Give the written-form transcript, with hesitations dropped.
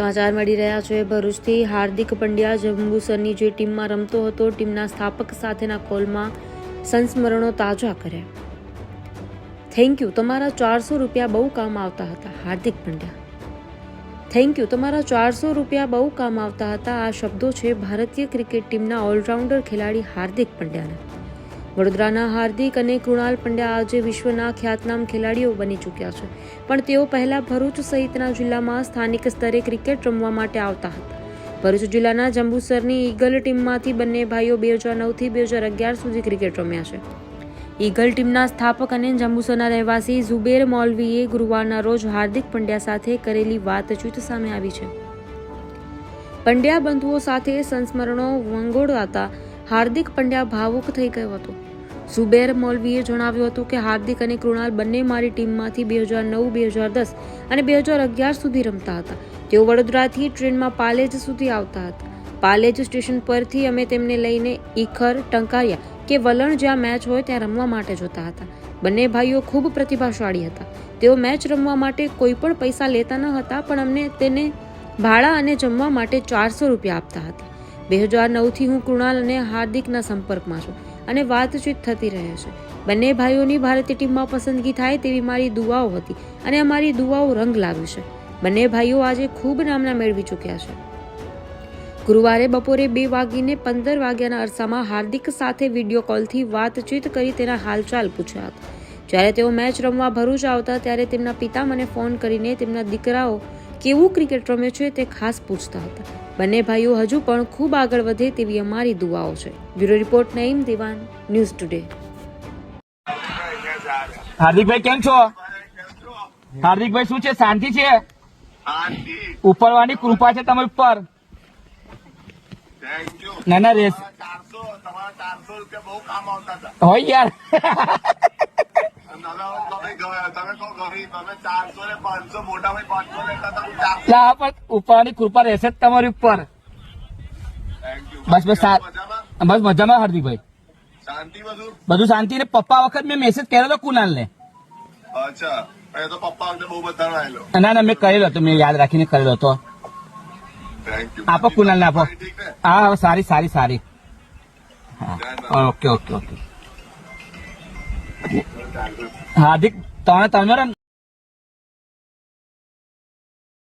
સમાચાર મળી રહ્યા છે ભરૂચથી। હાર્દિક પંડ્યા જંબુસરની જે ટીમમાં રમતો હતો, ટીમના સ્થાપક સાથેના કોલમાં સંસ્મરણો તાજા કર્યા। થેન્ક યુ, તમારા 400 રૂપિયા બહુ કામ આવતા હતા। હાર્દિક પંડ્યા। થેન્ક યુ, તમારા 400 રૂપિયા બહુ કામ આવતા હતા। આ શબ્દો છે ભારતીય ક્રિકેટ ટીમના ઓલરાઉન્ડર ખેલાડી હાર્દિક પંડ્યાના। વડોદરાના હાર્દિક અને કૃણાલ પંડ્યા આજે વિશ્વના ખ્યાતનામ ખેલાડીઓ બની ચૂક્યા છે, પણ તેઓ પહેલા ભરૂચ સહિતના જિલ્લામાં સ્થાનિક સ્તરે ક્રિકેટ રમવા માટે આવતા હતા। ભરૂચ જિલ્લાના જંબુસરની ઈગલ ટીમમાંથી બંને ભાઈઓ 2009થી 2011 સુધી ક્રિકેટ રમ્યા છે। ઈગલ ટીમના સ્થાપક અને જંબુસરના રહેવાસી ઝુબેર મૌલવીએ ગુરુવારના રોજ હાર્દિક પંડ્યા સાથે કરેલી વાતચીત સામે આવી છે। પંડ્યા બંધુઓ સાથે સંસ્મરણો વંગોળાતા હાર્દિક પંડ્યા ભાવુક થઈ ગયો હતો। ઝુબેર મૌલવીએ જણાવ્યું હતું કે હાર્દિક અને કૃણાલ બંને મારી ટીમમાંથી 2009, 2010 અને 2011 સુધી રમતા હતા। તેઓ વડોદરાથી ટ્રેનમાં પાલેજ સુધી આવતા હતા। પાલેજ સ્ટેશન પરથી અમે તેમને લઈને ઈખર, ટંકારિયા કે વલણ જ્યાં મેચ હોય ત્યાં રમવા માટે જતા હતા। બંને ભાઈઓ ખૂબ પ્રતિભાશાળી હતા। તેઓ મેચ રમવા માટે કોઈ પણ પૈસા લેતા ન હતા, પણ અમને તેને ભાડા અને જમવા માટે 400 રૂપિયા આપતા હતા। 2009થી હું કૃણાલ અને હાર્દિકના સંપર્કમાં છું અને વાતચીત થતી રહે છે। બંને ભાઈઓની ભારતીય ટીમમાં પસંદગી થાય તેવી મારી દુઆઓ હતી અને અમારી દુઆઓ રંગ લાવી છે। બંને ભાઈઓ આજે ખૂબ નામના મેળવી ચૂક્યા છે। ગુરુવારે બપોરે 2:15 વાગ્યાના અરસામાં હાર્દિક સાથે વિડીયો કોલથી વાતચીત કરી તેના હાલચાલ પૂછ્યા હતા। જ્યારે તેઓ મેચ રમવા ભરૂચ આવતા ત્યારે તેમના પિતા મને ફોન કરીને તેમના દીકરાઓ કેવું ક્રિકેટ રમે છે તે ખાસ પૂછતા હતા। બંને ભાઈઓ હજુ પણ ખૂબ આગળ વધે તેવી અમારી દુઆઓ છે। બ્યુરો રિપોર્ટ, નઈમ દિવાન, ન્યૂઝ ટુડે। હાર્દિકભાઈ કેમ છો? હાર્દિકભાઈ શું છે, શાંતિ છે? ઉપરવાની કૃપા છે તમારી ઉપર। ના ના રેસ હોય યાર। ઉપરની કૃપા રહેશે જ તમારી ઉપર। બસ બસ બસ મજામાં હાર્દિકભાઈ, બધું શાંતિ ને। પપ્પા વખત મેં મેસેજ કર્યો હતો કુનાલ ને। ના ના મેં કરેલો હતો, મેં યાદ રાખીને કરેલો હતો। આપો કુનાલ ને આપો। હા સારી સારી સારી, હા ઓકે ઓકે ઓકે। હાર્દિક તમે